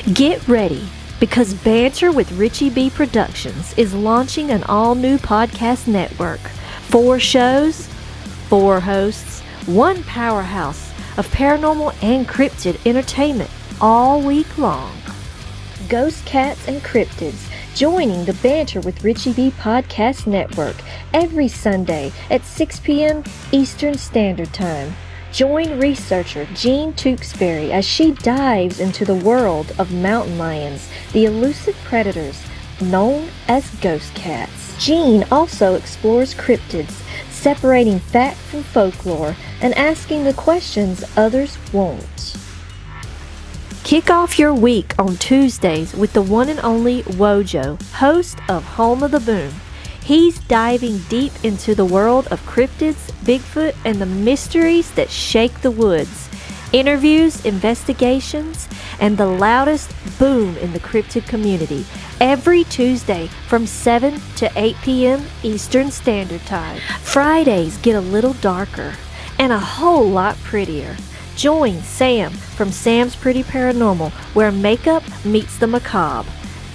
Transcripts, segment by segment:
Get ready, because Banter with Richie B Productions is launching an all-new podcast network. 4 shows, 4 hosts, 1 powerhouse of paranormal and cryptid entertainment all week long. Ghost Cats and Cryptids, joining the Banter with Richie B Podcast Network every Sunday at 6 p.m. Eastern Standard Time. Join researcher Jean Tewskbury as she dives into the world of mountain lions, the elusive predators known as ghost cats. Jean also explores cryptids, separating fact from folklore and asking the questions others won't. Kick off your week on Tuesdays with the one and only Wojo, host of Home of the Boom. He's diving deep into the world of cryptids, Bigfoot, and the mysteries that shake the woods. Interviews, investigations, and the loudest boom in the cryptid community. Every Tuesday from 7 to 8 p.m. Eastern Standard Time. Fridays get a little darker and a whole lot prettier. Join Sam from Sam's Pretty Paranormal, where makeup meets the macabre.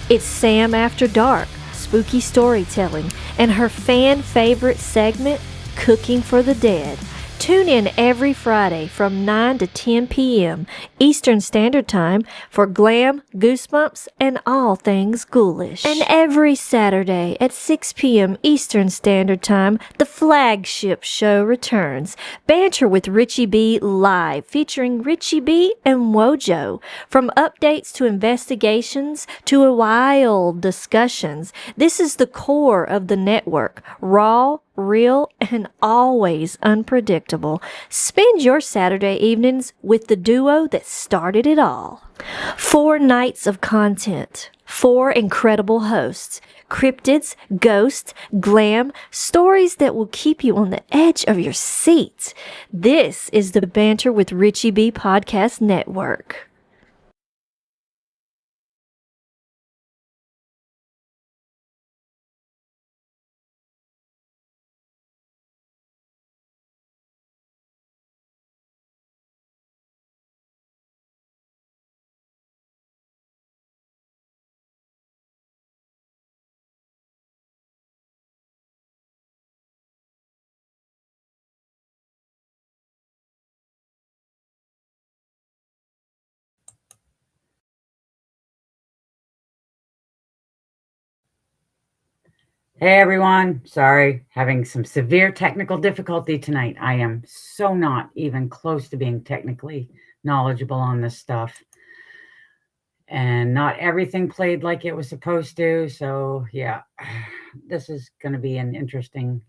It's Sam After Dark, spooky storytelling, and her fan favorite segment, Cooking for the Dead. Tune in every Friday from 9 to 10 p.m. Eastern Standard Time for glam, goosebumps, and all things ghoulish. And every Saturday at 6 p.m. Eastern Standard Time, the flagship show returns, Banter with Richie B Live, featuring Richie B and Wojo. From updates to investigations to wild discussions, this is the core of the network. Raw, real, and always unpredictable. Spend your Saturday evenings with the duo that started it all. 4 nights of content, 4 incredible hosts, cryptids, ghosts, glam, stories that will keep you on the edge of your seat. This is the Banter with Richie B Podcast Network. Hey everyone, sorry, having some severe technical difficulty tonight. I am so not even close to being technically knowledgeable on this stuff. And not everything played like it was supposed to. So yeah, this is going to be an interesting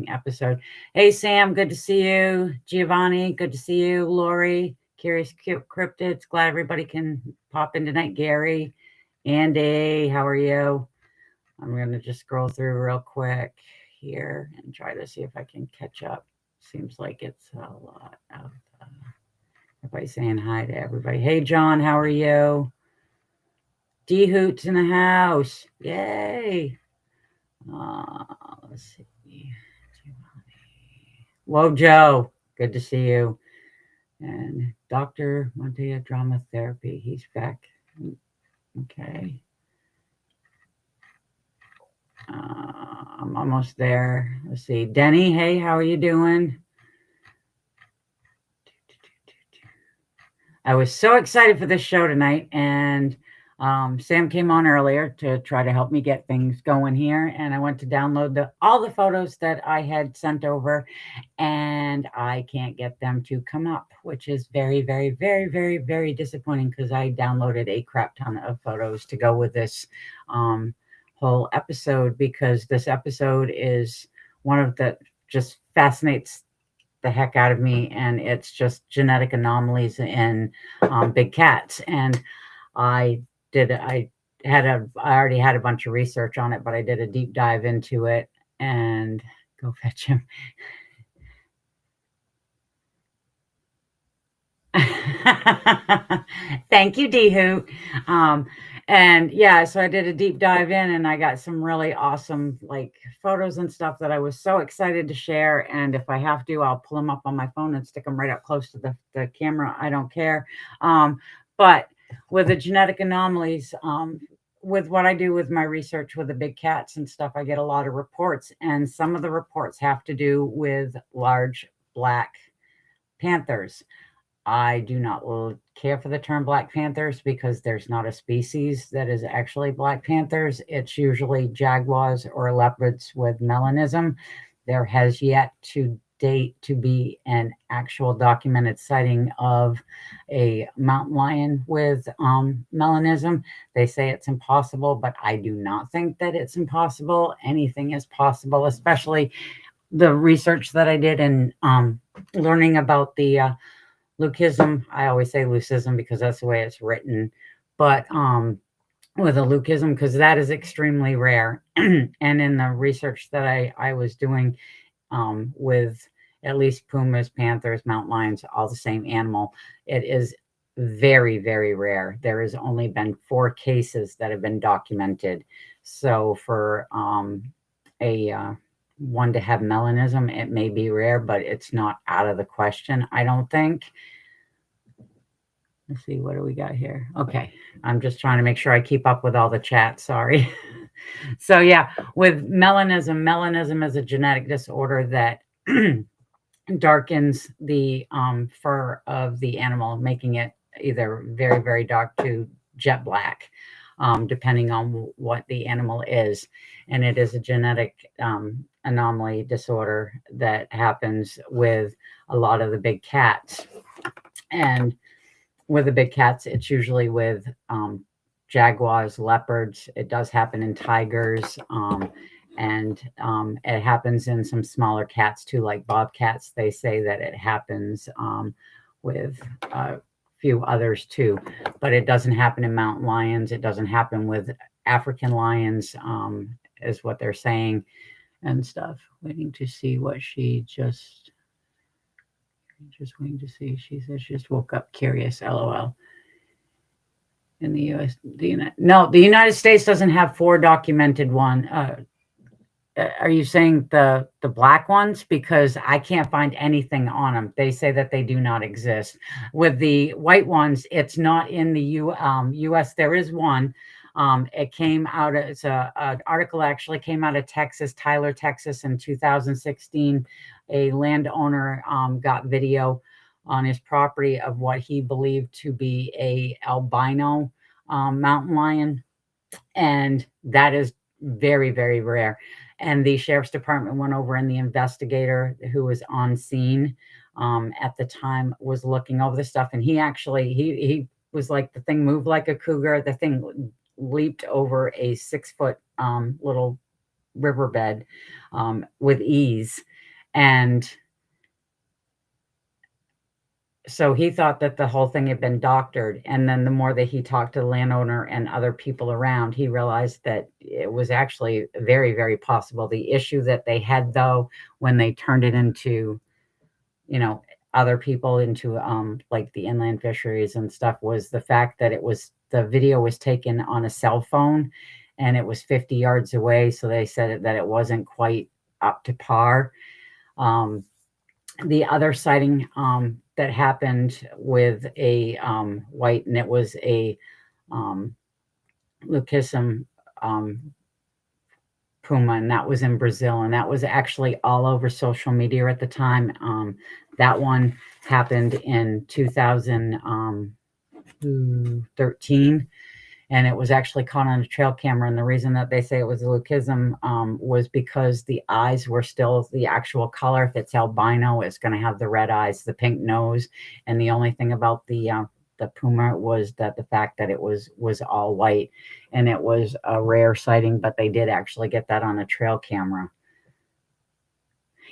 episode. Hey Sam, good to see you. Giovanni, good to see you. Lori, Curious Cryptids, glad everybody can pop in tonight. Gary, Andy, how are you? I'm going to just scroll through real quick here and try to see if I can catch up. Seems like it's a lot of everybody saying hi to everybody. Hey, John, how are you? D-Hoot's in the house. Yay. Let's see. Whoa, Joe. Good to see you. And Dr. Montea Drama Therapy. He's back. Okay. I'm almost there. Let's see. Denny, hey, how are you doing? I was so excited for this show tonight, and Sam came on earlier to try to help me get things going here, and I went to download all the photos that I had sent over, and I can't get them to come up, which is very, very, very, very, very disappointing, because I downloaded a crap ton of photos to go with this whole episode, because this episode is one of the just fascinates the heck out of me, and it's just genetic anomalies in big cats. And I already had a bunch of research on it, but I did a deep dive into it. And go fetch him. Thank you, D-Hoot. And yeah, so I did a deep dive in, and I got some really awesome photos and stuff that I was so excited to share. And if I have to, I'll pull them up on my phone and stick them right up close to the camera. I don't care. But with the genetic anomalies, with what I do with my research with the big cats and stuff, I get a lot of reports, and some of the reports have to do with large black panthers. I do not care for the term black panthers because there's not a species that is actually black panthers. It's usually jaguars or leopards with melanism. There has yet to date to be an actual documented sighting of a mountain lion with melanism. They say it's impossible, but I do not think that it's impossible. Anything is possible, especially the research that I did in learning about the leucism. I always say leucism because that's the way it's written, but with a leucism, because that is extremely rare. And in the research that I was doing with at least pumas, panthers, mountain lions, all the same animal, it is very, very rare. There has only been 4 cases that have been documented. So for one to have melanism, it may be rare, but it's not out of the question, I don't think. Let's see, what do we got here? Okay, I'm just trying to make sure I keep up with all the chat. Sorry. So yeah, with melanism is a genetic disorder that darkens the fur of the animal, making it either very, very dark to jet black, depending on what the animal is. And it is a genetic anomaly disorder that happens with a lot of the big cats. And with the big cats, it's usually with jaguars, leopards. It does happen in tigers. And it happens in some smaller cats too, like bobcats. They say that it happens with a few others too, but it doesn't happen in mountain lions. It doesn't happen with African lions, is what they're saying and stuff. Waiting to see what she just waiting to see. She says she just woke up curious, LOL. In the U.S., the United States doesn't have 4 documented one. Are you saying the black ones? Because I can't find anything on them. They say that they do not exist. With the white ones, it's not in the U.S. There is one. It came out. It's an article actually came out of Texas, Tyler, Texas, in 2016. A landowner got video on his property of what he believed to be a albino mountain lion, and that is very, very rare. And the sheriff's department went over, and the investigator who was on scene at the time was looking over the stuff. And he actually, he was like, the thing moved like a cougar. The thing leaped over a 6-foot little riverbed with ease. And so he thought that the whole thing had been doctored. And then the more that he talked to the landowner and other people around, he realized that it was actually very, very possible. The issue that they had, though, when they turned it into, other people into like the inland fisheries and stuff, was the fact that the video was taken on a cell phone and it was 50 yards away. So they said that it wasn't quite up to par. The other sighting that happened with a white, and it was a leucism puma, and that was in Brazil, and that was actually all over social media at the time. That one happened in 2013. And it was actually caught on a trail camera. And the reason that they say it was a leucism was because the eyes were still the actual color. If it's albino, it's going to have the red eyes, the pink nose. And the only thing about the puma was that the fact that it was all white, and it was a rare sighting, but they did actually get that on a trail camera.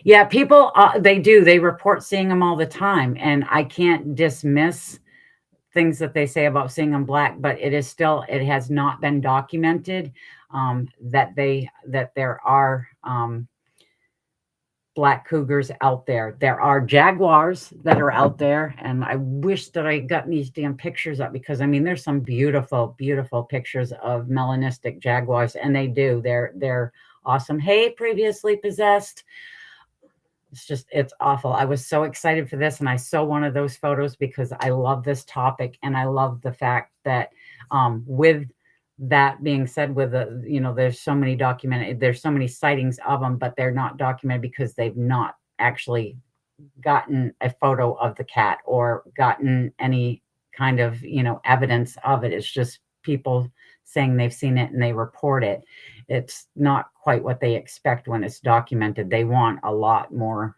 Yeah, people, they report seeing them all the time. And I can't dismiss things that they say about seeing them black, but it has not been documented that there are black cougars out there. There are jaguars that are out there, and I wish that I got these damn pictures up, because there's some beautiful, beautiful pictures of melanistic jaguars, and they're awesome. Hey, previously possessed. it's awful. I was so excited for this, and I saw one of those photos because I love this topic, and I love the fact that with that being said, with the, there's so many there's so many sightings of them, but they're not documented because they've not actually gotten a photo of the cat or gotten any kind of, evidence of it. It's just people saying they've seen it and they report it. It's not quite what they expect when it's documented. They want a lot more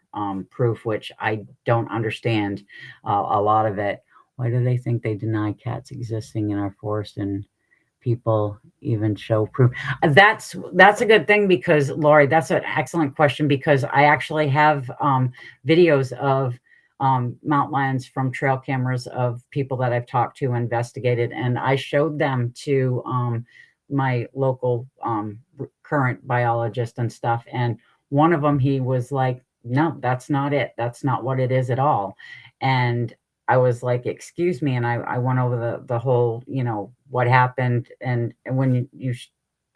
proof, which I don't understand a lot of it. Why do they think they deny cats existing in our forest and people even show proof? That's a good thing, because Lori, that's an excellent question, because I actually have videos of mountain lions from trail cameras of people that I've talked to, investigated, and I showed them to my local current biologist and stuff. And one of them, he was like, no, that's not it. That's not what it is at all. And I was like, excuse me. And I went over the whole, what happened. And when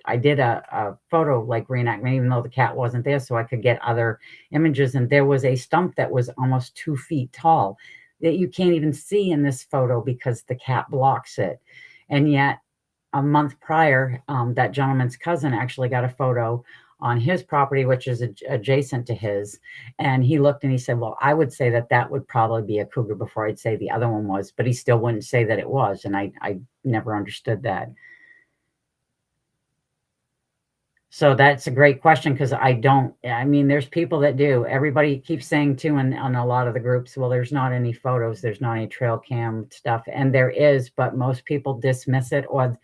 I did a photo like reenactment, even though the cat wasn't there, so I could get other images. And there was a stump that was almost 2 feet tall that you can't even see in this photo because the cat blocks it. And yet a month prior, that gentleman's cousin actually got a photo on his property, which is adjacent to his. And he looked and he said, well, I would say that would probably be a cougar before I'd say the other one was, but he still wouldn't say that it was. And I never understood that. So that's a great question, because there's people that do. Everybody keeps saying too, on a lot of the groups, well, there's not any photos, there's not any trail cam stuff. And there is, but most people dismiss it or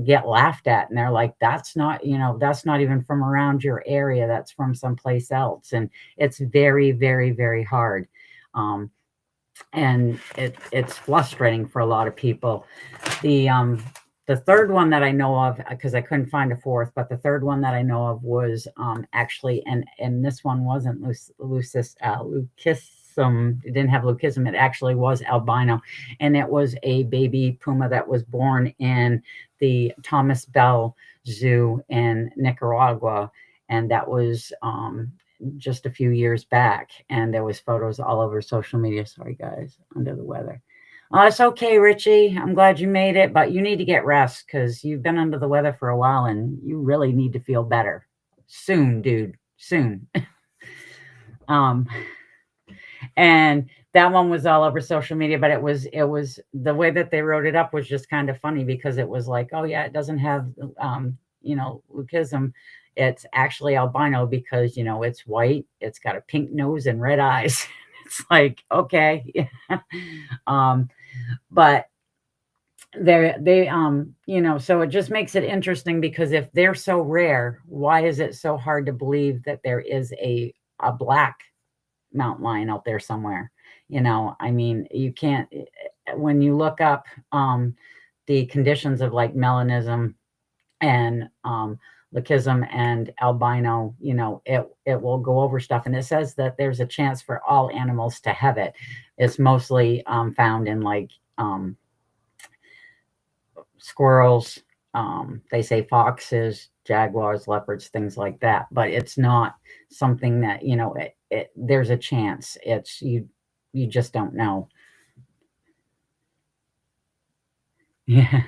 get laughed at. And they're like, that's not even from around your area. That's from someplace else. And it's very, very, very hard. And it's frustrating for a lot of people. The third one that I know of, because I couldn't find a fourth, but the third one that I know of was actually, and this one wasn't leucism. It didn't have leucism. It actually was albino, and it was a baby puma that was born in the Thomas Bell Zoo in Nicaragua, and that was just a few years back. And there was photos all over social media. Sorry, guys, under the weather. Oh, it's okay, Richie. I'm glad you made it, but you need to get rest, because you've been under the weather for a while and you really need to feel better soon, dude. Soon. And that one was all over social media, but it was the way that they wrote it up was just kind of funny, because it was like, oh yeah, it doesn't have leucism. It's actually albino because it's white, it's got a pink nose and red eyes. It's like, okay. But so it just makes it interesting, because if they're so rare, why is it so hard to believe that there is a black mountain lion out there somewhere? You can't, when you look up the conditions of like melanism and leucism and albino, it will go over stuff, and it says that there's a chance for all animals to have it. It's mostly found in like squirrels, they say foxes, jaguars, leopards, things like that, but it's not something that there's a chance. It's you just don't know. Yeah.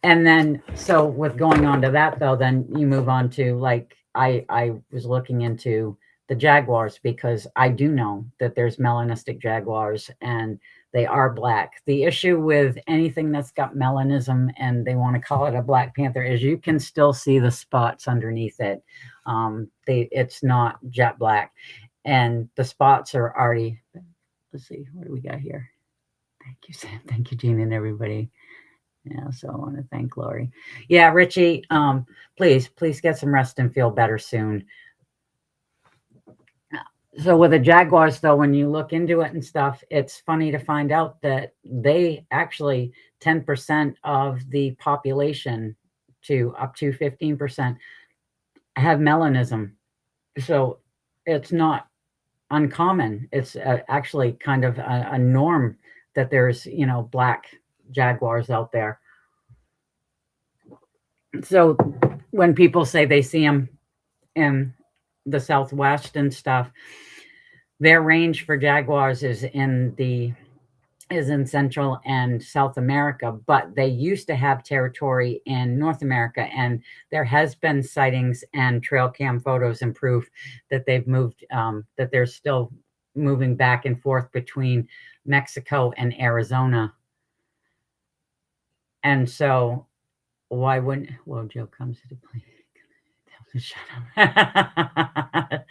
And then, so with going on to that though, then you move on to like, I was looking into the jaguars, because I do know that there's melanistic jaguars and they are black. The issue with anything that's got melanism and they want to call it a black panther is you can still see the spots underneath it. It's not jet black, and the spots are already, let's see, what do we got here? Thank you, Sam. Thank you, Jean, and everybody. Yeah, so I want to thank Lori. Yeah, Richie, please get some rest and feel better soon. So with the jaguars, though, when you look into it and stuff, it's funny to find out that they actually 10% of the population to up to 15% have melanism. So it's not uncommon. It's actually kind of a norm that there's, black jaguars out there. So when people say they see them in the Southwest and stuff, their range for jaguars is in Central and South America, but they used to have territory in North America, and there has been sightings and trail cam photos and proof that they've moved, that they're still moving back and forth between Mexico and Arizona. And so why wouldn't, well, Joe comes to the plane. Shut up.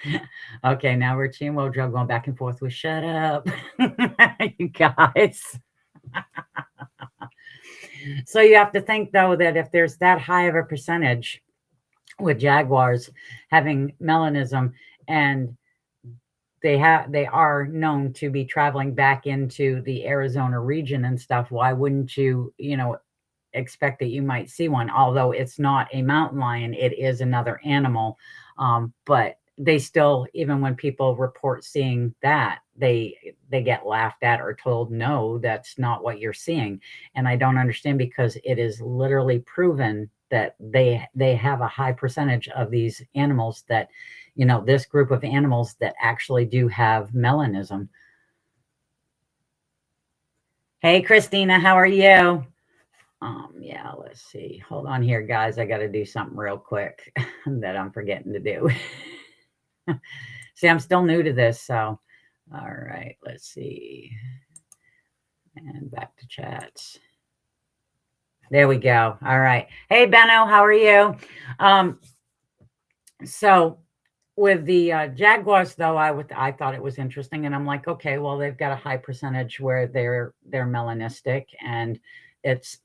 Okay, now Richie and Wojo going back and forth with shut up. You guys. So you have to think, though, that if there's that high of a percentage with jaguars having melanism, and they are known to be traveling back into the Arizona region and stuff, why wouldn't you, expect that you might see one? Although it's not a mountain lion, it is another animal. But they still, even when people report seeing that, they get laughed at or told, no, that's not what you're seeing. And I don't understand, because it is literally proven that they have a high percentage of these animals that, this group of animals that actually do have melanism. Hey, Christina, how are you? Yeah, let's see. Hold on here, guys. I got to do something real quick that I'm forgetting to do. See, I'm still new to this, so all right, let's see. And back to chats. There we go. All right. Hey, Benno, how are you? So with the jaguars, though, I thought it was interesting, and I'm like, okay, well, they've got a high percentage where they're melanistic, and it's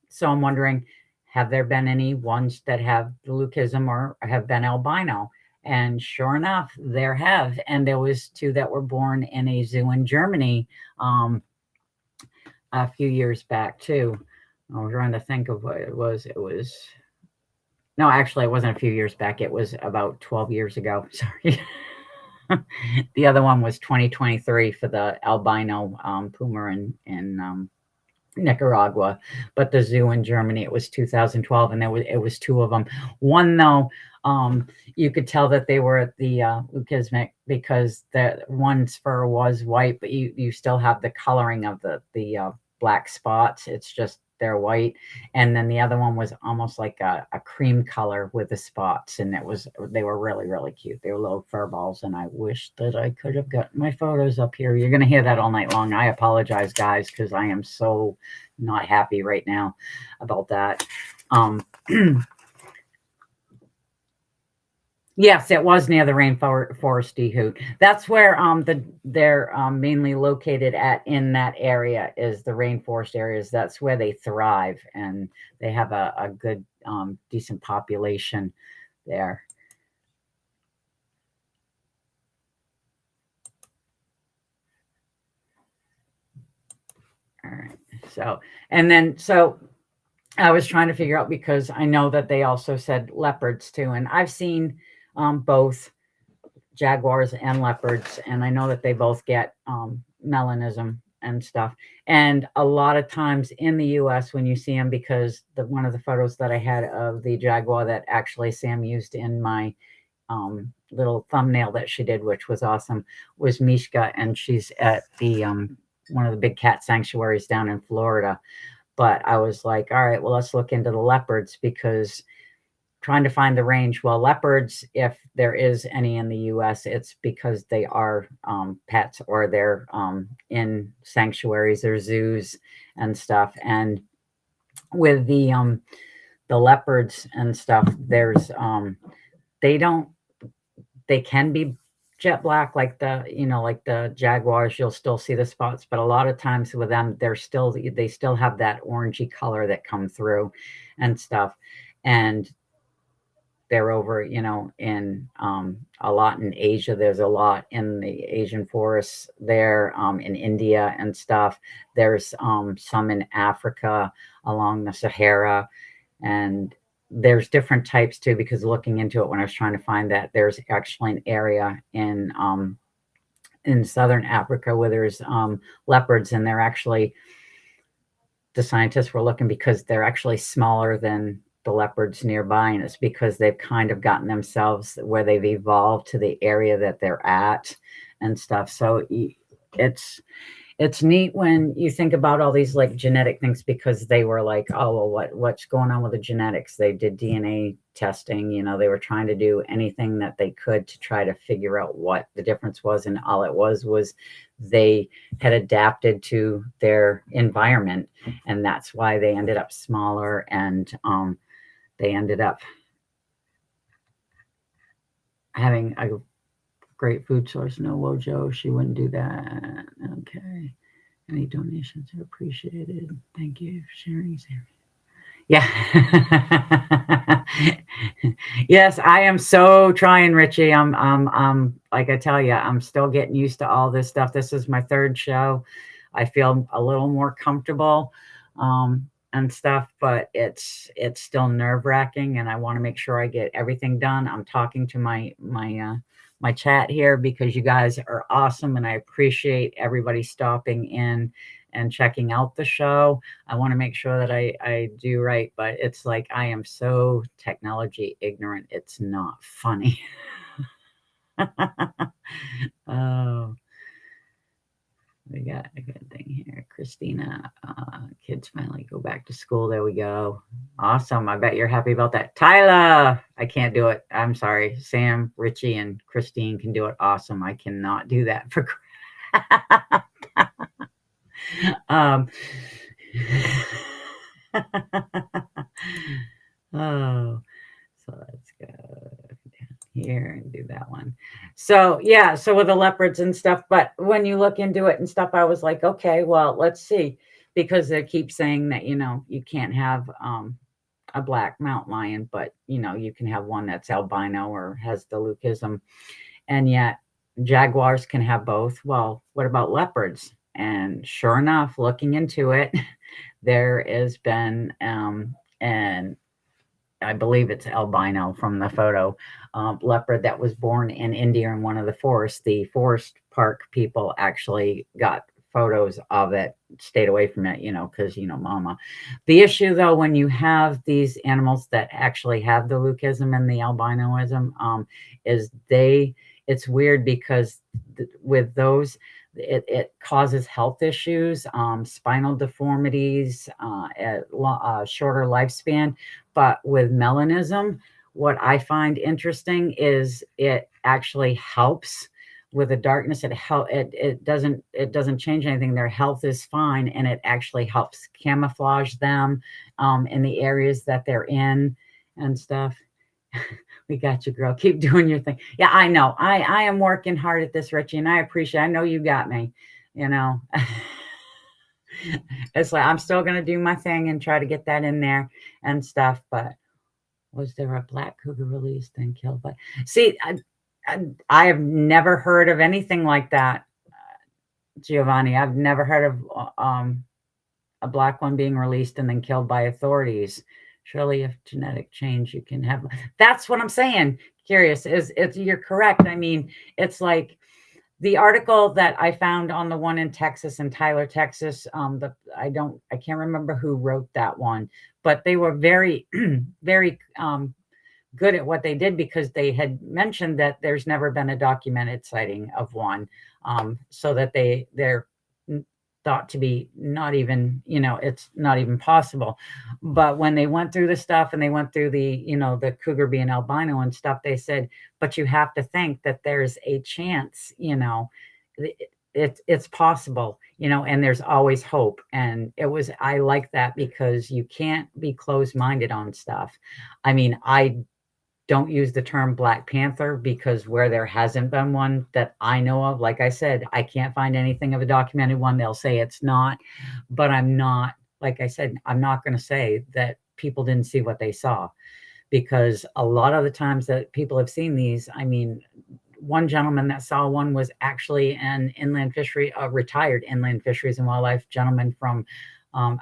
so I'm wondering, have there been any ones that have the leucism or have been albino? And sure enough, there have. And there was 2 that were born in a zoo in Germany a few years back too. I was trying to think of what it was. No, actually, it wasn't a few years back. It was about 12 years ago. Sorry. The other one was 2023 for the albino puma in Nicaragua, but the zoo in Germany, it was 2012, and it was 2 of them. One, though, you could tell that they were at the leucismic, because the one's fur was white, but you still have the coloring of the black spots. It's just they're white. And then the other one was almost like a cream color with the spots, and they were really, really cute. They were little fur balls, and I wish that I could have gotten my photos up here. You're going to hear that all night long. I apologize, guys, because I am so not happy right now about that. Yes, it was near the rainforest hoot. That's where they're mainly located in that area, is the rainforest areas. That's where they thrive, and they have a good decent population there. All right. So I was trying to figure out, because I know that they also said leopards too, and I've seen both jaguars and leopards, and I know that they both get melanism and stuff. And a lot of times in the US, when you see them, because one of the photos that I had of the jaguar that actually Sam used in my little thumbnail that she did, which was awesome, was Mishka, and she's at the one of the big cat sanctuaries down in Florida. But I was like, all right, well, let's look into the leopards, because trying to find the range. Well, leopards, if there is any in the US, it's because they are pets, or they're in sanctuaries or zoos and stuff. And with the leopards and stuff, there's they can be jet black, like the jaguars. You'll still see the spots, but a lot of times with them, they still have that orangey color that come through and stuff. And they're over, in a lot in Asia. There's a lot in the Asian forests there, in India and stuff. There's some in Africa along the Sahara, and there's different types too, because looking into it when I was trying to find that, there's actually an area in southern Africa where there's leopards, and they're actually, the scientists were looking, because they're actually smaller than the leopards nearby, and it's because they've kind of gotten themselves where they've evolved to the area that they're at and stuff. So it's neat when you think about all these like genetic things, because they were like, oh, well, what's going on with the genetics? They did DNA testing, they were trying to do anything that they could to try to figure out what the difference was. And all it was they had adapted to their environment, and that's why they ended up smaller, and they ended up having a great food source. No, Wojo, she wouldn't do that. Okay. Any donations are appreciated. Thank you for sharing. Yeah. Yes, I am so trying, Richie. I'm like I tell you, I'm still getting used to all this stuff. This is my third show. I feel a little more comfortable and stuff, but it's still nerve-wracking, and I want to make sure I get everything done. I'm talking to my chat here because you guys are awesome, and I appreciate everybody stopping in and checking out the show. I want to make sure that I do right, but it's like I am so technology ignorant. It's not funny. Oh, we got a good thing here. Christina, kids finally go back to school. There we go. Awesome. I bet you're happy about that. Tyler, I can't do it. I'm sorry. Sam, Richie, and Christine can do it. Awesome. I cannot do that for oh, so let's go down here and do that one. So yeah, so with the leopards and stuff, but when you look into it and stuff, I was like, okay, well, let's see, because they keep saying that, you can't have a black mountain lion, but you can have one that's albino or has the leucism, and yet jaguars can have both. Well, what about leopards? And sure enough, looking into it, there has been, and I believe it's albino from the photo, leopard that was born in India in one of the forests. The forest park people actually got photos of it, stayed away from it, because, mama. The issue, though, when you have these animals that actually have the leucism and the albinoism, is it's weird because with those, it causes health issues, spinal deformities, shorter lifespan. But with melanism, what I find interesting is it actually helps with the darkness. It doesn't change anything. Their health is fine, and it actually helps camouflage them in the areas that they're in and stuff. We got you, girl. Keep doing your thing. Yeah, I know. I am working hard at this, Richie, and I appreciate. I know you got me. It's like I'm still gonna do my thing and try to get that in there and stuff. But was there a black cougar released and killed? But see, I have never heard of anything like that, Giovanni. I've never heard of a black one being released and then killed by authorities. Surely, if genetic change, you can have. That's what I'm saying. Curious you're correct. I mean, it's like the article that I found on the one in Texas, in Tyler, Texas. I can't remember who wrote that one, but they were very, very good at what they did, because they had mentioned that there's never been a documented sighting of one, so that they're thought to be not even, it's not even possible. But when they went through the stuff and they went through the, the cougar being albino and stuff, they said, but you have to think that there's a chance, it's possible, and there's always hope. And I like that, because you can't be closed-minded on stuff. I mean, I don't use the term Black Panther, because where there hasn't been one that I know of, like I said, I can't find anything of a documented one. They'll say it's not, but like I said, I'm not going to say that people didn't see what they saw, because a lot of the times that people have seen these, I mean, one gentleman that saw one was actually an retired inland fisheries and wildlife gentleman from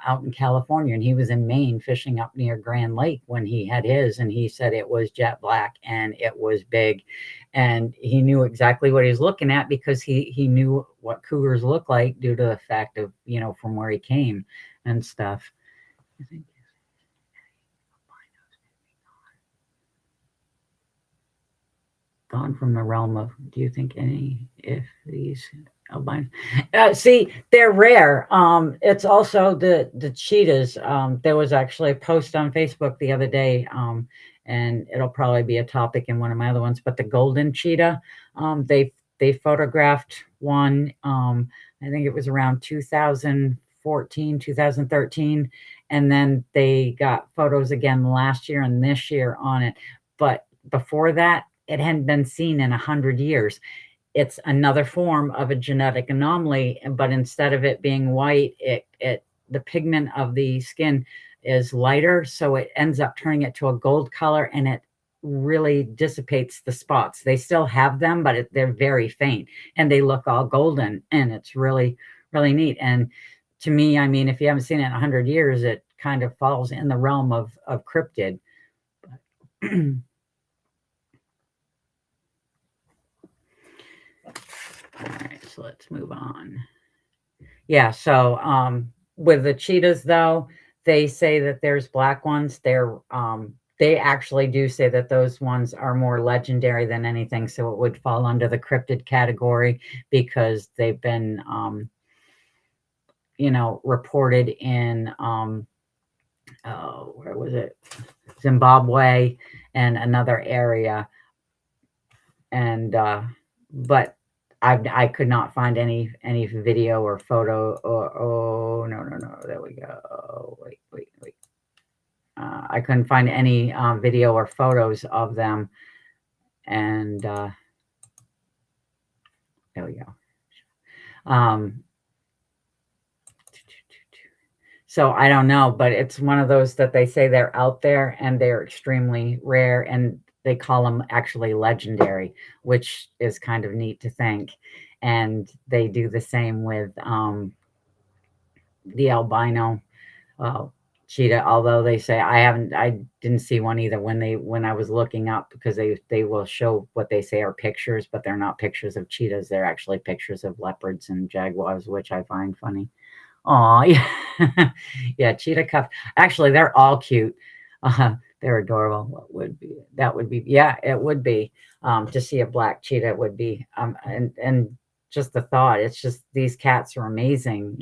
out in California, and he was in Maine fishing up near Grand Lake when he had his, and he said it was jet black and it was big, and he knew exactly what he was looking at, because he knew what cougars look like due to the fact of, from where he came and stuff. I think gone from the realm of, do you think if these albino, see, they're rare. It's also the cheetahs. There was actually a post on Facebook the other day, and it'll probably be a topic in one of my other ones, but the golden cheetah, they photographed one, I think it was around 2014, 2013, and then they got photos again last year and this year on it. But before that, it hadn't been seen in 100 years. It's another form of a genetic anomaly, but instead of it being white, the pigment of the skin is lighter, so it ends up turning it to a gold color, and it really dissipates the spots. They still have them, but they're very faint, and they look all golden, and it's really, really neat. And to me, I mean, if you haven't seen it in 100 years, it kind of falls in the realm of cryptid. All right, so let's move on. Yeah, so with the cheetahs, though, they say that there's black ones. They actually do say that those ones are more legendary than anything, so it would fall under the cryptid category because they've been, reported in, where was it? Zimbabwe and another area. And, but I could not find any video or photo or, no, there we go. Wait. I couldn't find any video or photos of them. And there we go. So I don't know, but it's one of those that they say they're out there and they're extremely rare, and they call them actually legendary, which is kind of neat to think. And they do the same with the albino cheetah, although they say I didn't see one either when I was looking up, because they will show what they say are pictures, but they're not pictures of cheetahs. They're actually pictures of leopards and jaguars, which I find funny. Oh, yeah. Yeah, cheetah cuff. Actually, they're all cute. They're adorable. That would be, yeah, it would be. To see a black cheetah would be, and just the thought, it's just, these cats are amazing,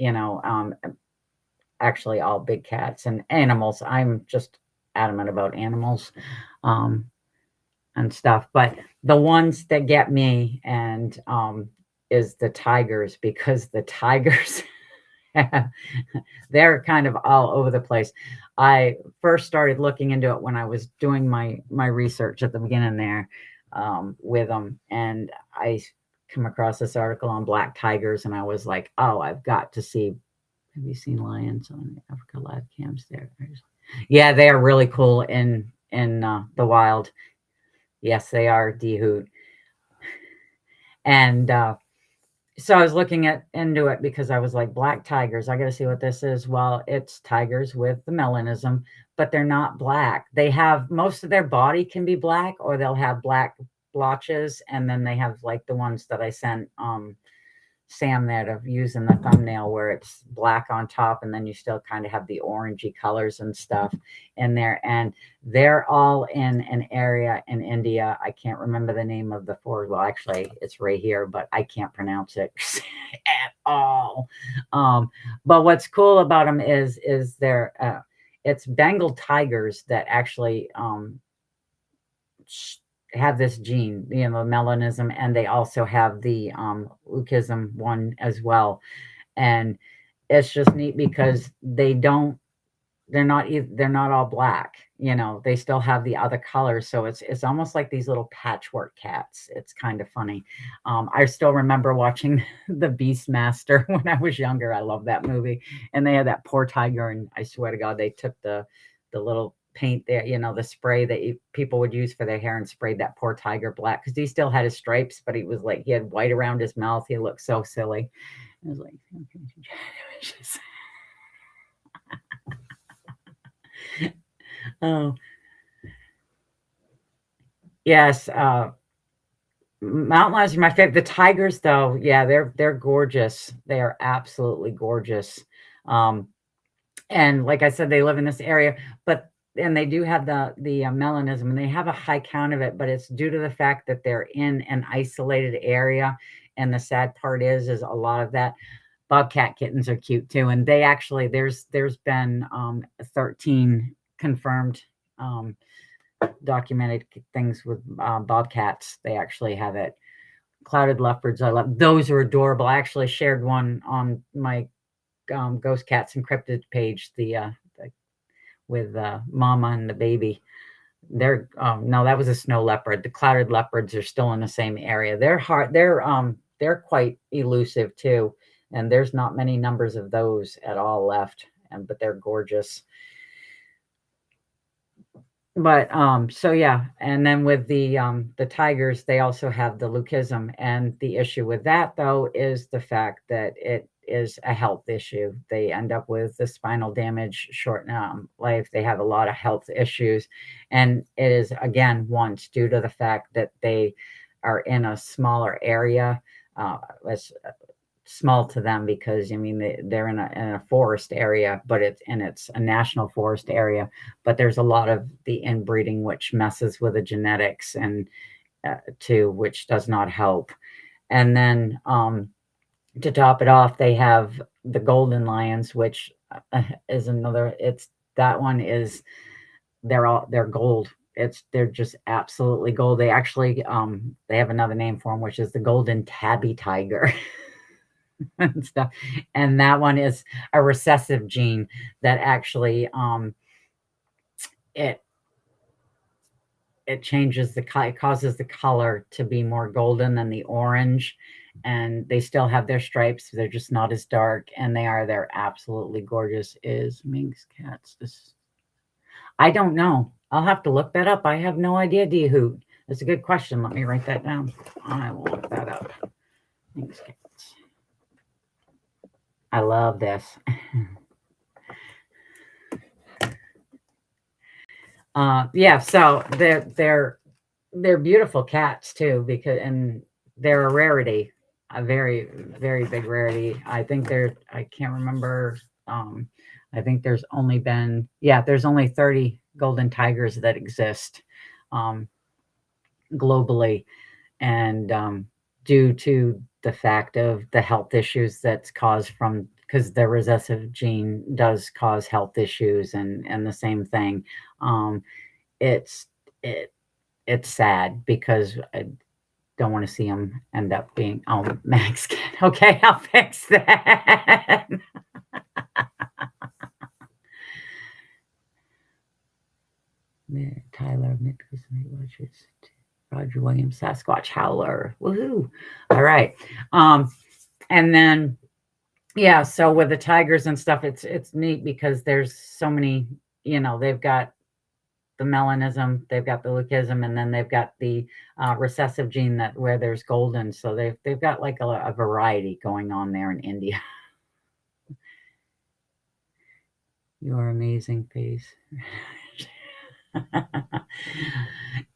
actually all big cats and animals. I'm just adamant about animals, and stuff. But the ones that get me and is the tigers, because the tigers they're kind of all over the place. I first started looking into it when I was doing my research at the beginning there, with them, and I come across this article on black tigers, and I was like, oh, I've got to see. Have you seen lions on Africa live cams there? Yeah, they are really cool in the wild. Yes, they are, D-hoot. And so I was looking into it because I was like, black tigers, I got to see what this is. Well, it's tigers with the melanism, but they're not black. They have, most of their body can be black, or they'll have black blotches. And then they have like the ones that I sent Sam there to use in the thumbnail, where it's black on top, and then you still kind of have the orangey colors and stuff in there. And they're all in an area in India. I can't remember the name of the forest. Well, actually, it's right here, but I can't pronounce it at all. But what's cool about them is they're it's Bengal tigers that actually have this gene, melanism, and they also have the leucism one as well. And it's just neat because they're not all black, they still have the other colors. So it's almost like these little patchwork cats. It's kind of funny. I still remember watching the Beastmaster when I was younger. I love that movie. And they had that poor tiger, and I swear to God, they took the little paint there, the spray that people would use for their hair, and sprayed that poor tiger black, because he still had his stripes, but he was like, he had white around his mouth. He looked so silly. I was like, oh yes, mountain lions are my favorite. The tigers, though, yeah, they're gorgeous. They are absolutely gorgeous. And like I said, they live in this area, but and they do have the melanism, and they have a high count of it, but it's due to the fact that they're in an isolated area. And the sad part is a lot of that bobcat kittens are cute too, and they actually there's been 13 confirmed documented things with bobcats. They actually have it. Clouded leopards, I love those, are adorable. I actually shared one on my Ghost Cats and Cryptids page, with mama and the baby. They're no, that was a snow leopard. The clouded leopards are still in the same area. They're quite elusive too, and there's not many numbers of those at all left, but they're gorgeous. But so yeah, and then with the tigers, they also have the leucism, and the issue with that though is the fact that it is a health issue. They end up with the spinal damage, short life. They have a lot of health issues, and it is again once due to the fact that they are in a smaller area. It's small to them because I mean they're in a forest area, but it's a national forest area. But there's a lot of the inbreeding which messes with the genetics and too, which does not help. And then to top it off, they have the golden lions, which is another. It's that one is they're gold. They're just absolutely gold. They actually they have another name for them, which is the golden tabby tiger. And stuff, and that one is a recessive gene that actually it changes it causes the color to be more golden than the orange, and they still have their stripes. They're just not as dark, and they're absolutely gorgeous. Is Minx cats this? I don't know. I'll have to look that up. I have no idea. Hoot. That's a good question. Let me write that down. I will look that up. Minx cats. I love this. Yeah, so they're beautiful cats too, because and they're a rarity, a very, very big rarity. I think I can't remember. I think there's only 30 golden tigers that exist globally, and due to the fact of the health issues that's caused from, because the recessive gene does cause health issues, and the same thing. It's sad because I don't want to see them end up being Max. Okay, I'll fix that. Tyler, Roger Williams, Sasquatch Howler. Woohoo! All right. And then yeah, so with the tigers and stuff, it's neat because there's so many, they've got the melanism, they've got the leucism, and then they've got the recessive gene that where there's golden. So they've got like a variety going on there in India. Your amazing face.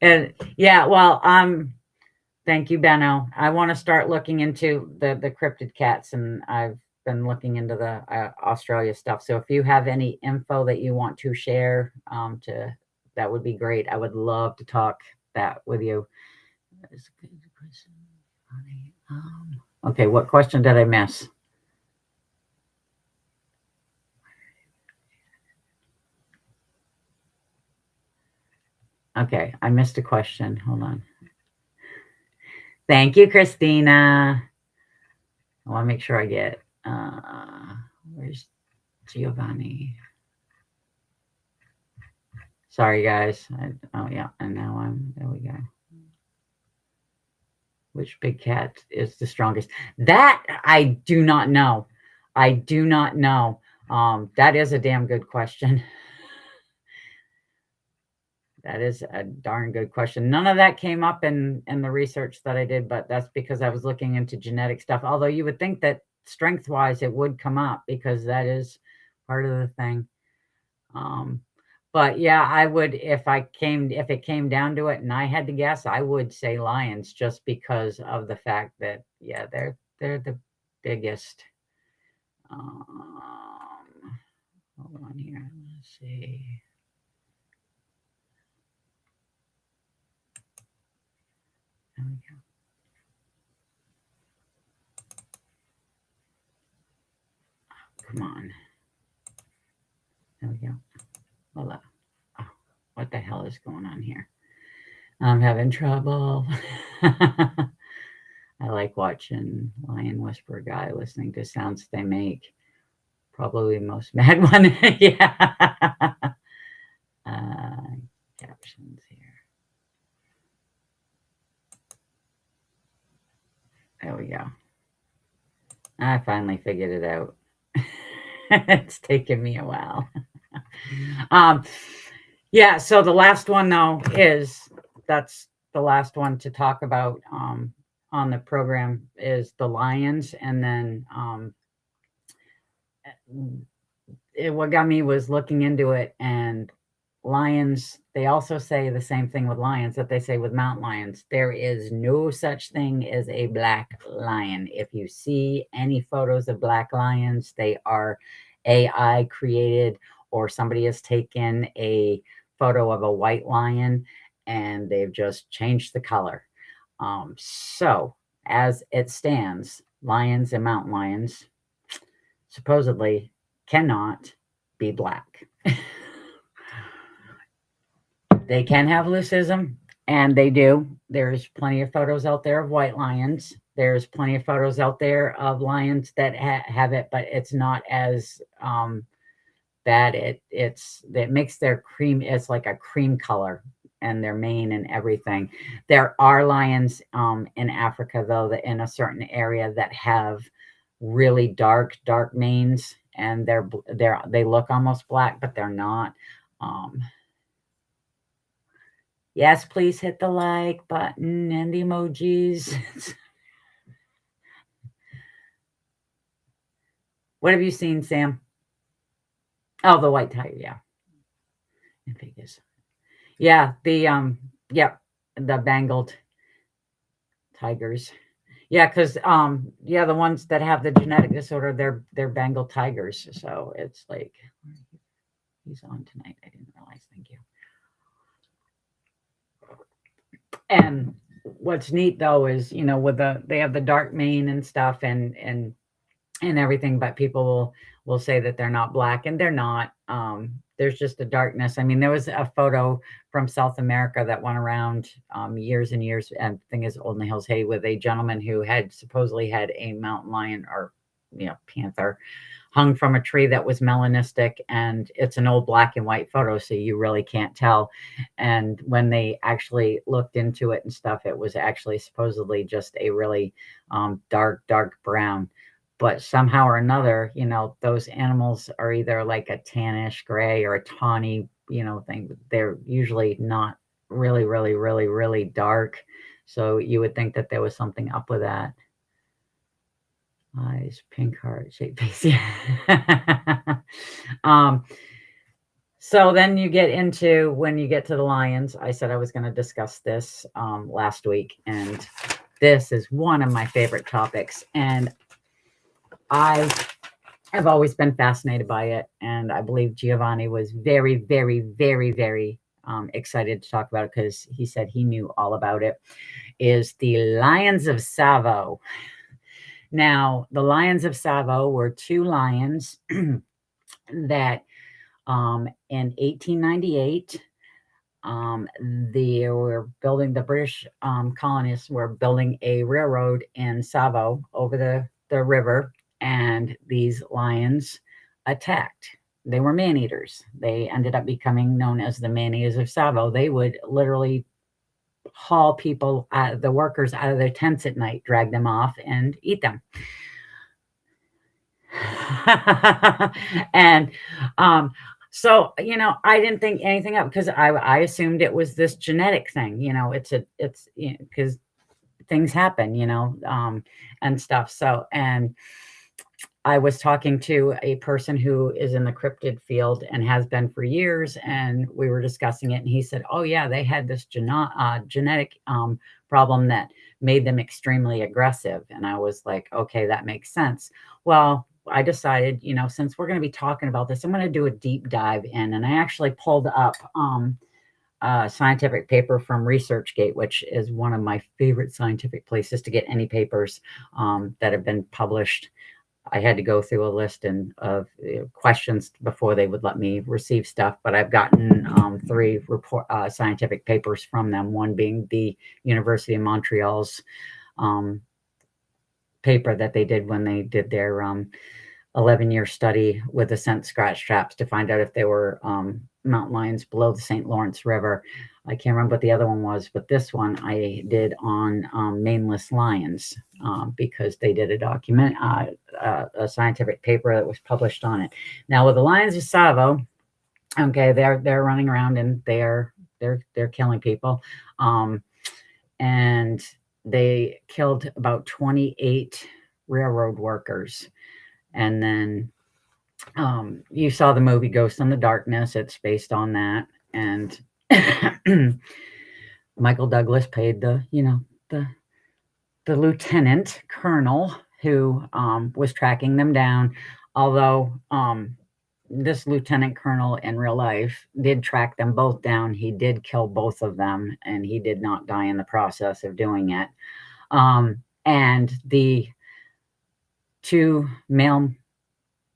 And yeah, well, thank you, Benno. I want to start looking into the cryptid cats, and I've been looking into the Australia stuff. So if you have any info that you want to share, that would be great. I would love to talk that with you. Okay, what question did I miss? Okay, I missed a question. Hold on. Thank you, Christina. I want to make sure I get, where's Giovanni? Sorry, guys. Yeah, and now there we go. Which big cat is the strongest? That I do not know. I do not know. That is a damn good question. That is a darn good question. None of that came up in the research that I did, but that's because I was looking into genetic stuff. Although you would think that strength-wise it would come up because that is part of the thing. But yeah, I would, if it came down to it and I had to guess, I would say lions, just because of the fact that, yeah, they're the biggest. Hold on here. Let's see. Come on. There we go. Voila. Oh, what the hell is going on here? I'm having trouble. I like watching Lion Whisperer guy listening to sounds they make. Probably the most mad one. Yeah. Captions here. There we go. I finally figured it out. It's taken me a while. Yeah, so the last one though that's the last one to talk about on the program is the lions. And then what got me was looking into it, and lions, they also say the same thing with lions that they say with mountain lions. There is no such thing as a black lion. If you see any photos of black lions, they are AI created, or somebody has taken a photo of a white lion and they've just changed the color. So as it stands, lions and mountain lions supposedly cannot be black. They can have leucism, and they do. There's plenty of photos out there of white lions. There's plenty of photos out there of lions that have it, but it's not as bad. It makes their cream. It's like a cream color, and their mane and everything. There are lions in Africa, though, that in a certain area that have really dark manes, and they look almost black, but they're not. Yes, please hit the like button and the emojis. What have you seen, Sam? Oh, the white tiger, yeah. In Vegas. Yeah, the Bengal tigers. Yeah, because the ones that have the genetic disorder, they're Bengal tigers. So it's like, he's on tonight. I didn't realize. Thank you. And what's neat though is, with they have the dark mane and stuff and everything, but people will say that they're not black, and they're not. There's just a darkness. I mean, there was a photo from South America that went around years and years, and the thing is, Old Hills, Hay, with a gentleman who had supposedly had a mountain lion or panther hung from a tree that was melanistic, and it's an old black and white photo, so you really can't tell. And when they actually looked into it and stuff, it was actually supposedly just a really dark brown. But somehow or another, those animals are either like a tannish gray or a tawny, thing. They're usually not really, really, really, really dark. So you would think that there was something up with that. Eyes, pink heart shaped face. Yeah. So then you get into, when you get to the lions, I said I was going to discuss this last week, and this is one of my favorite topics, and I have always been fascinated by it, and I believe Giovanni was very, very, very, very excited to talk about it because he said he knew all about it. Is the Lions of Tsavo. Now, the Lions of Tsavo were two lions that in 1898, the British colonists were building a railroad in Tsavo over the river, and these lions attacked. They were man-eaters. They ended up becoming known as the man-eaters of Tsavo. They would literally haul people, the workers, out of their tents at night, drag them off, and eat them. And so I didn't think anything up, because I assumed it was this genetic thing. It's because things happen, and stuff. So, and I was talking to a person who is in the cryptid field and has been for years, and we were discussing it, and he said, oh yeah, they had this genetic problem that made them extremely aggressive. And I was like, okay, that makes sense. Well, I decided, since we're going to be talking about this, I'm going to do a deep dive in, and I actually pulled up scientific paper from ResearchGate, which is one of my favorite scientific places to get any papers that have been published. I had to go through a list of questions before they would let me receive stuff, but I've gotten 3 scientific papers from them, one being the University of Montreal's paper that they did when they did their 11-year study with the scent scratch traps to find out if there were mountain lions below the St. Lawrence River. I can't remember what the other one was, but this one I did on maneless lions because they did a scientific paper that was published on it. Now with the lions of Tsavo, okay, they're running around and they're killing people, and they killed about 28 railroad workers. And then you saw the movie Ghost in the Darkness. It's based on that. And Michael Douglas played the lieutenant colonel who was tracking them down. Although this lieutenant colonel in real life did track them both down. He did kill both of them, and he did not die in the process of doing it. And the 2 male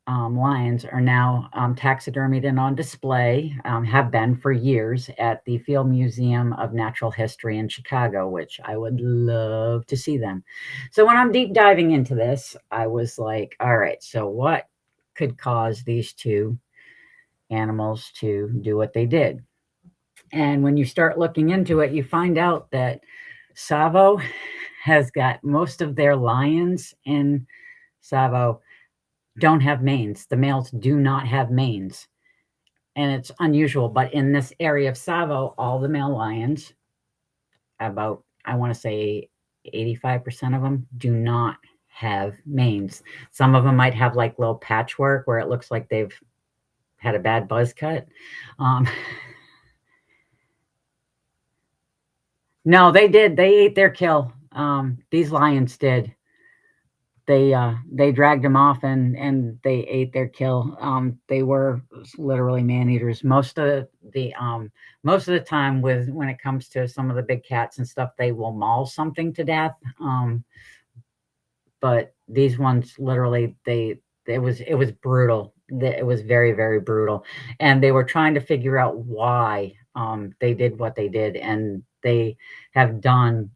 lions are now taxidermied and on display, have been for years at the Field Museum of Natural History in Chicago, which I would love to see them. So when I'm deep diving into this, I was like, all right, so what could cause these 2 animals to do what they did? And when you start looking into it, you find out that Tsavo has got most of their lions in Tsavo don't have manes. The males do not have manes. And it's unusual, but in this area of Tsavo, all the male lions, about, I want to say 85% of them, do not have manes. Some of them might have like little patchwork where it looks like they've had a bad buzz cut. No, they did. They ate their kill. These lions did. They dragged them off and they ate their kill. They were literally man eaters. Most of the time when it comes to some of the big cats and stuff, they will maul something to death. But these ones literally, it was brutal. It was very, very brutal. And they were trying to figure out why they did what they did. And they have done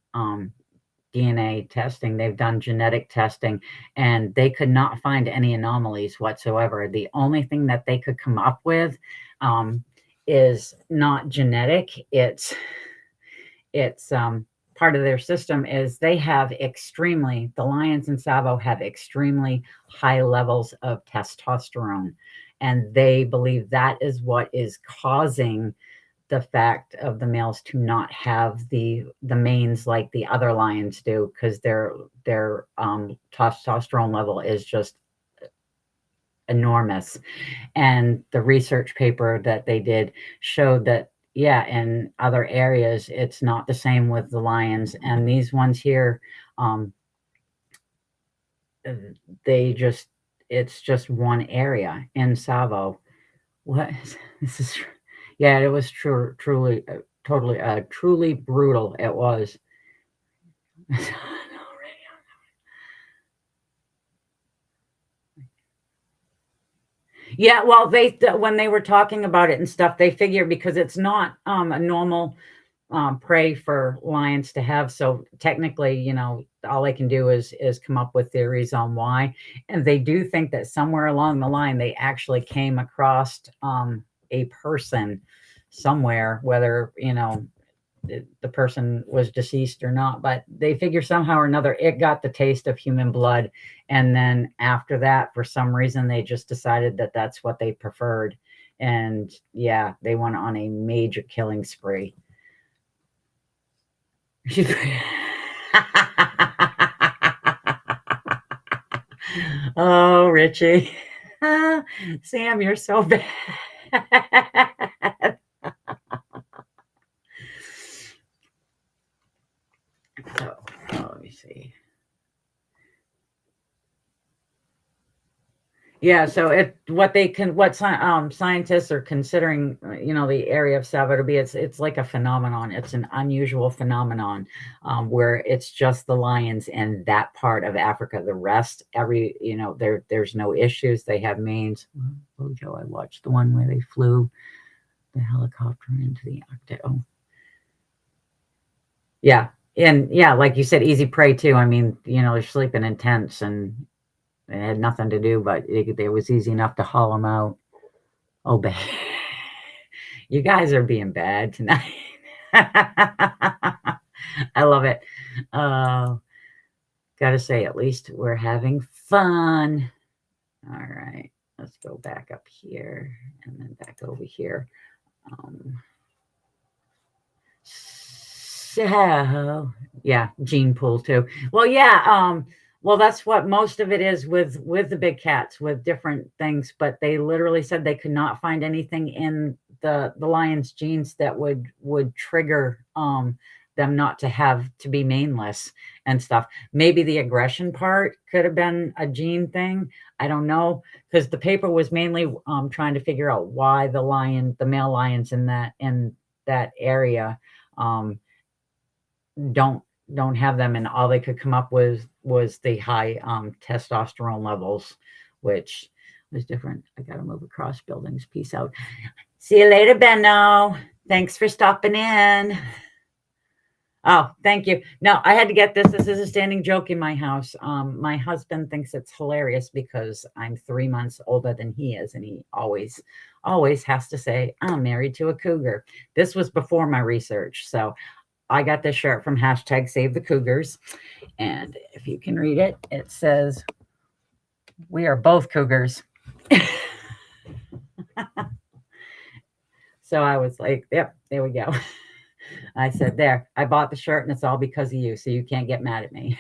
DNA testing, they've done genetic testing, and they could not find any anomalies whatsoever. The only thing that they could come up with is not genetic. It's part of their system is they have the lions in Tsavo have extremely high levels of testosterone, and they believe that is what is causing the fact of the males to not have the manes like the other lions do, because their testosterone level is just enormous. And the research paper that they did showed that, yeah, in other areas it's not the same with the lions. And these ones here, it's just one area in Tsavo. What this is? Yeah, it was truly brutal. It was. Yeah, well, when they were talking about it and stuff, they figure because it's not a normal prey for lions to have. So technically, all they can do is come up with theories on why. And they do think that somewhere along the line, they actually came across a person somewhere, whether, the person was deceased or not, but they figure somehow or another it got the taste of human blood. And then after that, for some reason, they just decided that that's what they preferred. And yeah, they went on a major killing spree. Oh, Richie. Sam, you're so bad. So, let me see. Yeah, so what scientists are considering, the area of Savarbi, it's like a phenomenon. It's an unusual phenomenon, where it's just the lions in that part of Africa. The rest, there's no issues. They have manes. Oh, Joe, I watched the one where they flew the helicopter into the Arctic. Oh, yeah, and yeah, like you said, easy prey too. I mean, they're sleeping in tents and they had nothing to do, but it was easy enough to haul them out. Oh, bad. You guys are being bad tonight. I love it. Uh, Gotta say, at least we're having fun. All right, let's go back up here and then back over here. So yeah, gene pool too. Well, yeah, well, that's what most of it is with the big cats, with different things, but they literally said they could not find anything in the lion's genes that would trigger them not to have to be maneless and stuff. Maybe the aggression part could have been a gene thing. I don't know, because the paper was mainly trying to figure out why the male lions in that area um don't don't have them, and all they could come up with was the high testosterone levels, which was different. I gotta move across buildings. Peace out. See you later, Benno. Thanks for stopping in. Oh, thank you. No, I had to get this. This is a standing joke in my house. My husband thinks it's hilarious because I'm 3 months older than he is, and he always has to say I'm married to a cougar. This was before my research, so I got this shirt from hashtag Save the Cougars. And if you can read it, it says, "We are both cougars." So I was like, yep, there we go. I said, there, I bought the shirt and it's all because of you. So you can't get mad at me.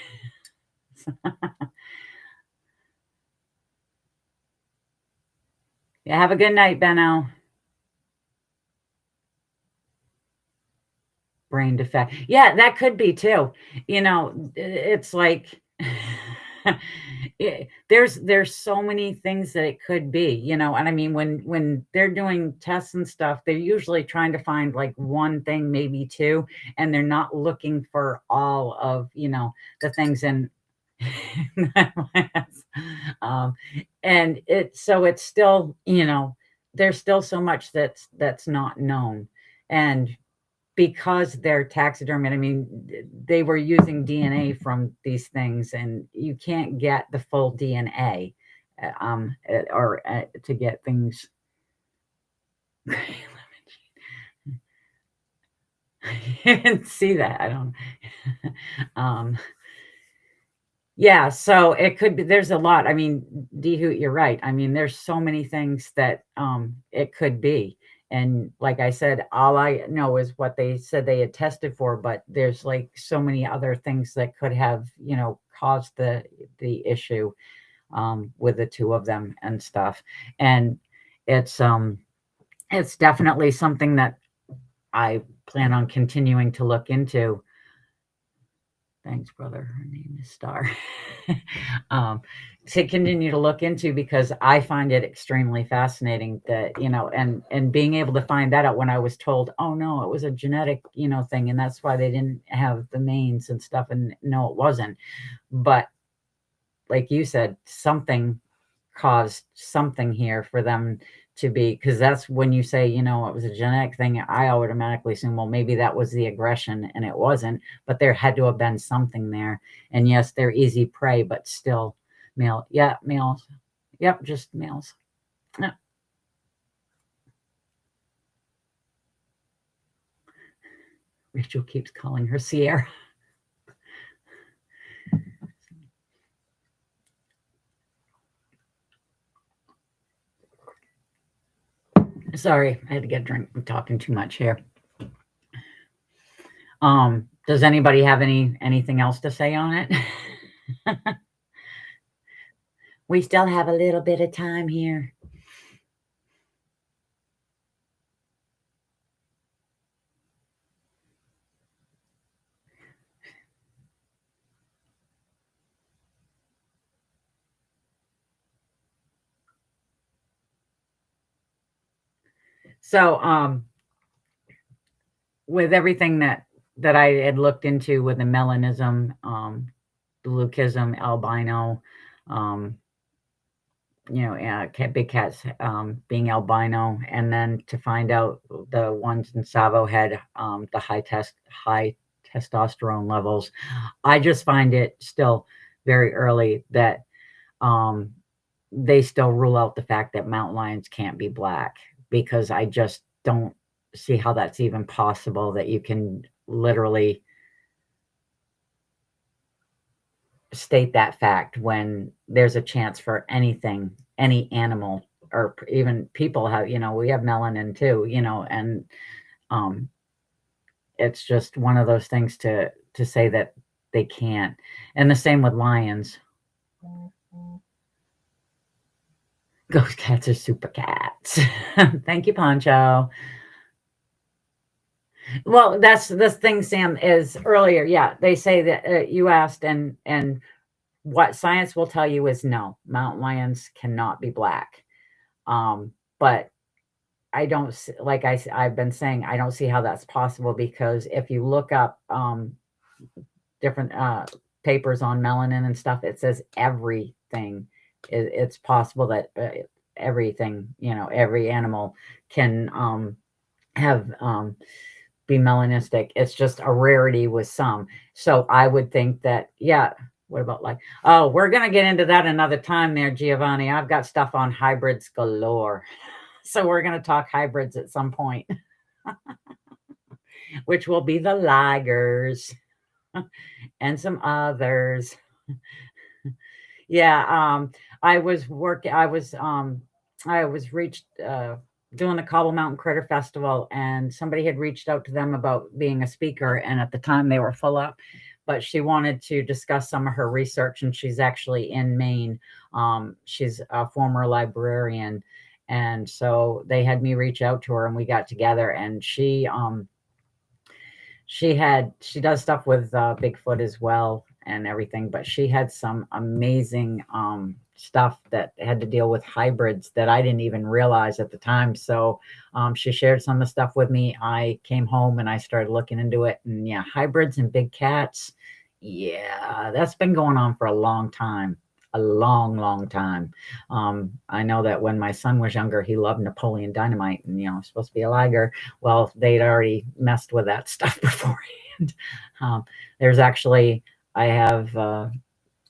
Yeah, have a good night, Benno. Brain defect. Yeah, that could be too. It's like there's so many things that it could be, and I mean when they're doing tests and stuff, they're usually trying to find like one thing, maybe two, and they're not looking for all of, the things in um and it's still, there's still so much that's not known. And because they're taxidermied, I mean, they were using DNA from these things, and you can't get the full DNA, or to get things. I didn't see that. I don't. um, yeah, so it could be. There's a lot. I mean, Dehoot, you're right. I mean, there's so many things that it could be. And like I said, all I know is what they said they had tested for, but there's like so many other things that could have, caused the issue with the two of them and stuff. And it's it's definitely something that I plan on continuing to look into. Thanks, brother. Her name is Star. um, to continue to look into, because I find it extremely fascinating that, and being able to find that out when I was told, oh no, it was a genetic, thing, and that's why they didn't have the manes and stuff. And no, it wasn't. But like you said, something caused something here for them to be, because that's when you say, it was a genetic thing, I automatically assume, well, maybe that was the aggression, and it wasn't, but there had to have been something there. And yes, they're easy prey, but still male. Yeah, males. Yep, just males. Yeah. Rachel keeps calling her Sierra. Sorry, I had to get a drink. I'm talking too much here. Does anybody have anything else to say on it? We still have a little bit of time here. So with everything that I had looked into with the melanism, leucism, albino, um, big cats being albino, and then to find out the ones in Savo had the high testosterone levels. I just find it still very early that um, they still rule out the fact that mountain lions can't be black, because I just don't see how that's even possible, that you can literally state that fact when there's a chance for anything, any animal, or even people have, we have melanin too, and um, it's just one of those things to say that they can't. And the same with lions. Ghost cats are super cats. Thank you, Poncho. Well, that's the thing, Sam, is earlier. Yeah, they say that you asked, and what science will tell you is no, mountain lions cannot be black. But I don't like I've been saying, I don't see how that's possible, because if you look up different papers on melanin and stuff, it says everything. It's possible that everything, every animal can have be melanistic. It's just a rarity with some. So I would think that, yeah. What about oh, we're going to get into that another time there, Giovanni. I've got stuff on hybrids galore. So we're going to talk hybrids at some point, which will be the ligers and some others. Yeah. I was reached, doing the Cobble Mountain Critter Festival, and somebody had reached out to them about being a speaker. And at the time they were full up, but she wanted to discuss some of her research, and she's actually in Maine. She's a former librarian. And so they had me reach out to her, and we got together, and she does stuff with Bigfoot as well and everything, but she had some amazing stuff that had to deal with hybrids that I didn't even realize at the time. So she shared some of the stuff with me. I came home and I started looking into it, and yeah, hybrids and big cats. Yeah, that's been going on for a long time. A long time. I know that when my son was younger, he loved Napoleon Dynamite, and supposed to be a liger. Well, they'd already messed with that stuff beforehand. There's actually, I have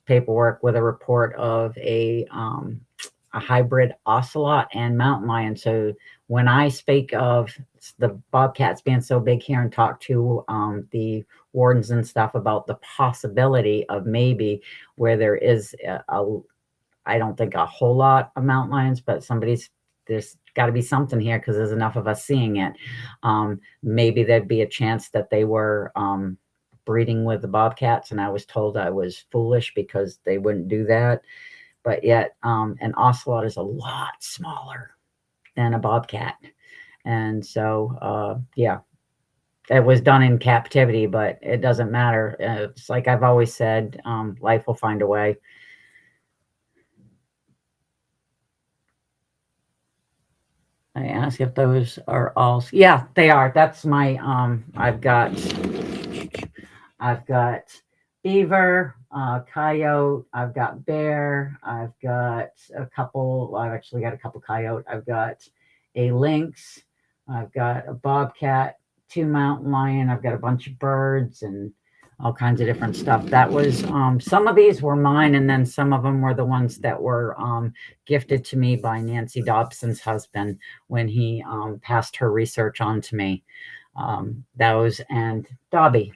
paperwork with a report of a hybrid ocelot and mountain lion. So when I speak of the bobcats being so big here and talk to the wardens and stuff about the possibility of maybe where there is I don't think a whole lot of mountain lions, but there's got to be something here, because there's enough of us seeing it. Maybe there'd be a chance that they were breeding with the bobcats, and I was told I was foolish because they wouldn't do that. But yet an ocelot is a lot smaller than a bobcat. And so, yeah, it was done in captivity, but it doesn't matter. It's like I've always said, life will find a way. I ask if those are all. Yeah, they are. That's my, I've got beaver, coyote, I've got bear, I've actually got a couple coyote, I've got a lynx, I've got a bobcat, 2 mountain lion, I've got a bunch of birds and all kinds of different stuff. That was some of these were mine, and then some of them were the ones that were gifted to me by Nancy Dobson's husband when he passed her research on to me. Those and Dobby,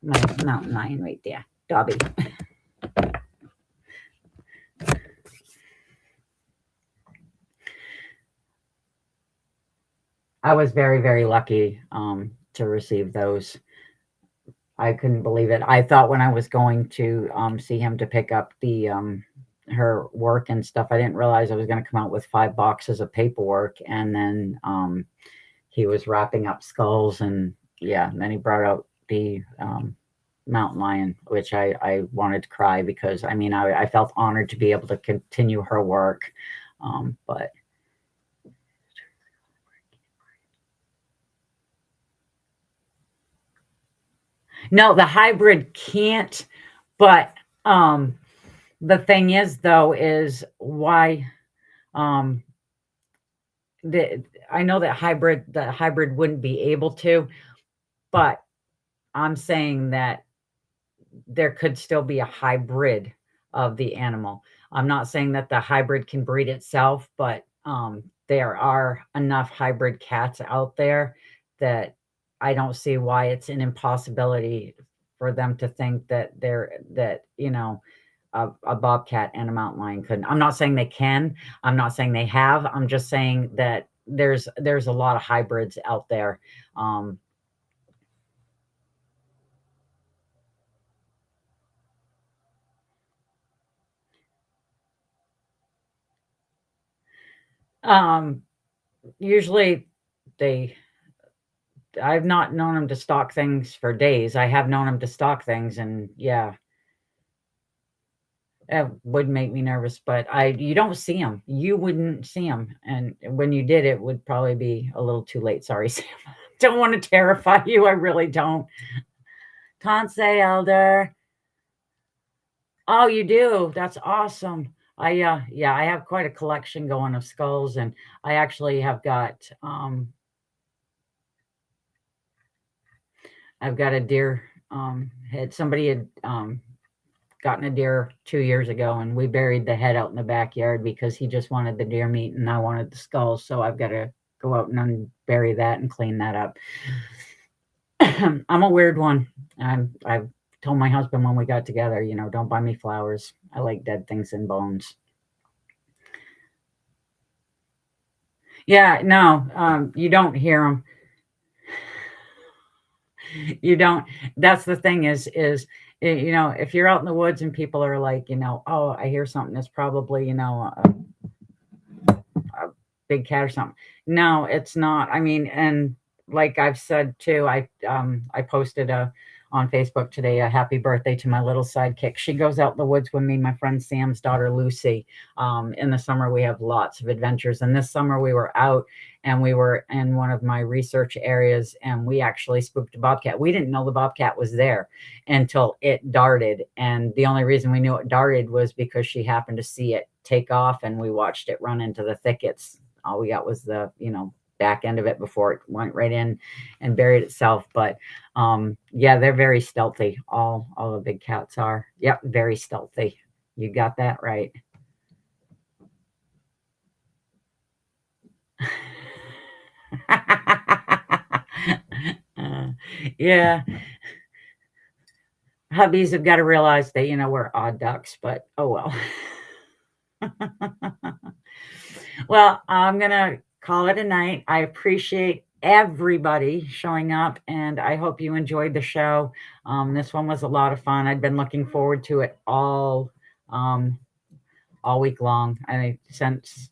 my mountain lion right there, Dobby. I was very, very lucky to receive those. I couldn't believe it. I thought when I was going to see him to pick up the her work and stuff, I didn't realize I was going to come out with 5 boxes of paperwork, and then he was wrapping up skulls, and yeah, and then he brought out the mountain lion, which I wanted to cry, because I mean I felt honored to be able to continue her work, but No, the hybrid can't. But the thing is, though, is why um, I know that the hybrid wouldn't be able to, but I'm saying that there could still be a hybrid of the animal. I'm not saying that the hybrid can breed itself, but there are enough hybrid cats out there that I don't see why it's an impossibility for them to think that a bobcat and a mountain lion couldn't. I'm not saying they can. I'm not saying they have. I'm just saying that there's a lot of hybrids out there. Um, um, usually they I've not known them to stalk things for days. I have known them to stalk things, and yeah, it would make me nervous. But you don't see them. You wouldn't see them, and when you did, it would probably be a little too late. Sorry, Sam. Don't want to terrify you. I really don't. Can't say, Elder. Oh, you do. That's awesome. Yeah, I have quite a collection going of skulls, and I actually have got I've got a deer head. Somebody had gotten a deer 2 years ago, and we buried the head out in the backyard because he just wanted the deer meat and I wanted the skulls. So I've got to go out and unbury that and clean that up. I'm a weird one. I've told my husband when we got together, don't buy me flowers. I like dead things and bones. Yeah, no, you don't hear them. You don't. That's the thing if you're out in the woods and people are like, oh, I hear something, it's probably, a big cat or something. No, it's not. I mean, and like I've said too, I posted on Facebook today a happy birthday to my little sidekick. She goes out in the woods with me, my friend Sam's daughter Lucy. In the summer we have lots of adventures, and this summer we were out and we were in one of my research areas, and we actually spooked a bobcat. We didn't know the bobcat was there until it darted, and the only reason we knew it darted was because she happened to see it take off, and we watched it run into the thickets. All we got was the back end of it before it went right in and buried itself. But yeah, they're very stealthy. All the big cats are. Yep, very stealthy. You got that right. Yeah, hubbies have got to realize that we're odd ducks, but oh well. Well, I'm gonna call it a night. I appreciate everybody showing up, and I hope you enjoyed the show. This one was a lot of fun. I'd been looking forward to it all week long. I sent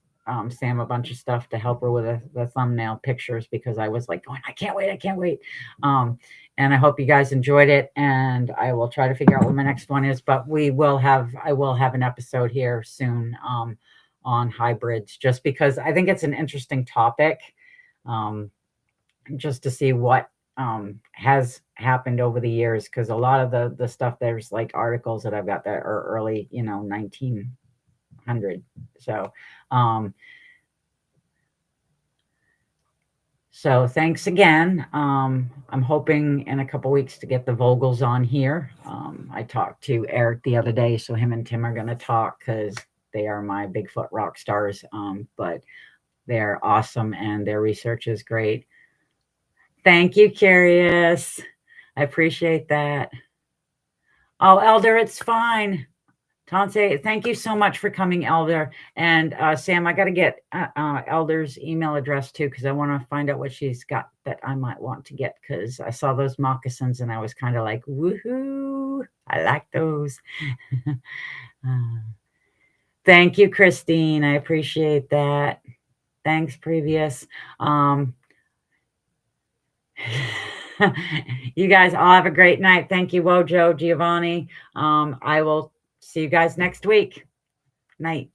Sam a bunch of stuff to help her with the thumbnail pictures because I was like going, I can't wait. And I hope you guys enjoyed it, and I will try to figure out what my next one is, but I will have an episode here soon on hybrids, just because I think it's an interesting topic, just to see what has happened over the years, because a lot of the stuff, there's like articles that I've got that are early 1900. So thanks again. I'm hoping in a couple weeks to get the Vogels on here. I talked to Eric the other day, so him and Tim are going to talk because they are my Bigfoot rock stars. But they're awesome and their research is great. Thank you, Curious. I appreciate that. Oh, Elder, it's fine. Tante, thank you so much for coming, Elder. And Sam, I got to get Elder's email address too, because I want to find out what she's got that I might want to get, because I saw those moccasins and I was kind of like, woohoo, I like those. Thank you, Christine. I appreciate that. Thanks, Previous. You guys all have a great night. Thank you, Wojo, Giovanni. I will see you guys next week. Night.